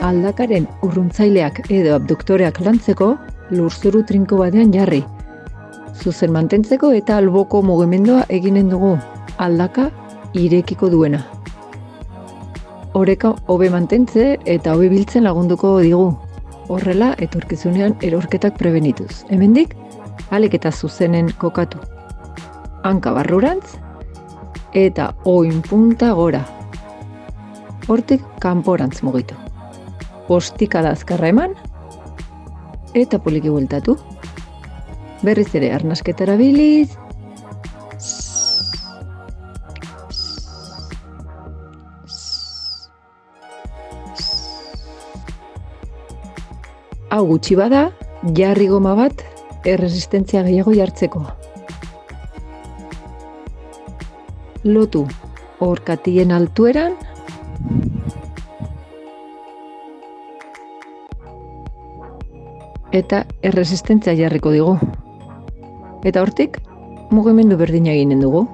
aldakaren urruntzaileak edo abduktoreak lantzeko lurzuru trinko batean jarri. Zuzen mantentzeko eta alboko mugimendua eginen dugu, aldaka irekiko duena. Oreka hobe mantentze eta hobe biltzen lagunduko digu. Horrela, etorkizunean erorketak prebenituz. Hemendik, ahalik eta zuzenen kokatu. Hanka barrurantz eta oin punta gora. Hortik kanporantz mugitu. Ostikada azkarra eman eta poliki bueltatu. Berriz ere arnasketara biliz. Hau gutxi bada, jarri goma bat erresistentzia gehiago jartzeko. Lotu orkatien altueran eta erresistentzia jarriko digu. Eta hortik, mugimendu berdina eginen dugu.